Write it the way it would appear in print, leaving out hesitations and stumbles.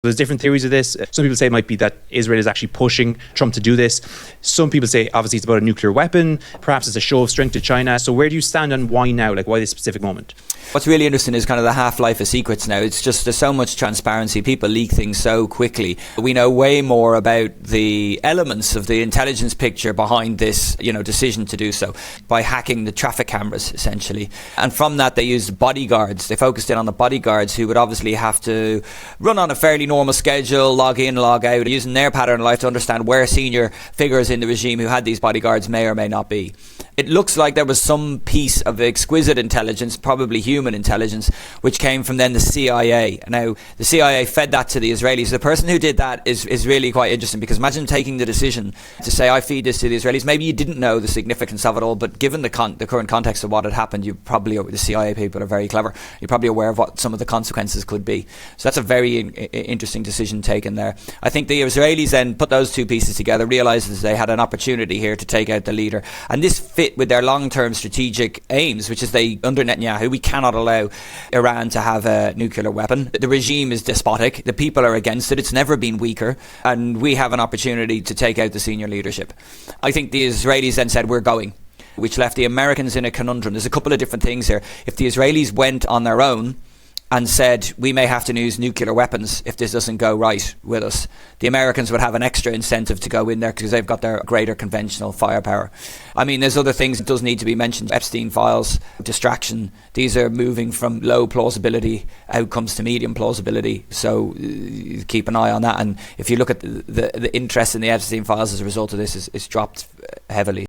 There's different theories of this. Some people say it might be that Israel is actually pushing Trump to do this. Some people say obviously it's about a nuclear weapon. Perhaps it's a show of strength to China. So where do you stand on why now? Like, why this specific moment? What's really interesting is kind of the half-life of secrets now. It's just there's so much transparency. People leak things so quickly. We know way more about the elements of the intelligence picture behind this, decision to do so by hacking the traffic cameras, essentially. And from that, they used bodyguards. They focused in on the bodyguards who would obviously have to run on a fairly normal schedule, log in, log out, using their pattern of life to understand where senior figures in the regime who had these bodyguards may or may not be. It looks like there was some piece of exquisite intelligence, probably human intelligence, which came from then the CIA. Now, the CIA fed that to the Israelis. The person who did that is really quite interesting, because imagine taking the decision to say, I feed this to the Israelis. Maybe you didn't know the significance of it all, but given the current context of what had happened, the CIA people are very clever. You're probably aware of what some of the consequences could be. So that's a very interesting decision taken there. I think the Israelis then put those two pieces together, realised they had an opportunity here to take out the leader. And this fit with their long-term strategic aims, which is under Netanyahu, we cannot allow Iran to have a nuclear weapon. The regime is despotic. The people are against it. It's never been weaker. And we have an opportunity to take out the senior leadership. I think the Israelis then said, we're going, which left the Americans in a conundrum. There's a couple of different things here. If the Israelis went on their own and said, we may have to use nuclear weapons if this doesn't go right with us, the Americans would have an extra incentive to go in there because they've got their greater conventional firepower. I mean, there's other things that does need to be mentioned. Epstein files, distraction. These are moving from low plausibility outcomes to medium plausibility. So keep an eye on that. And if you look at the interest in the Epstein files as a result of this, is dropped heavily.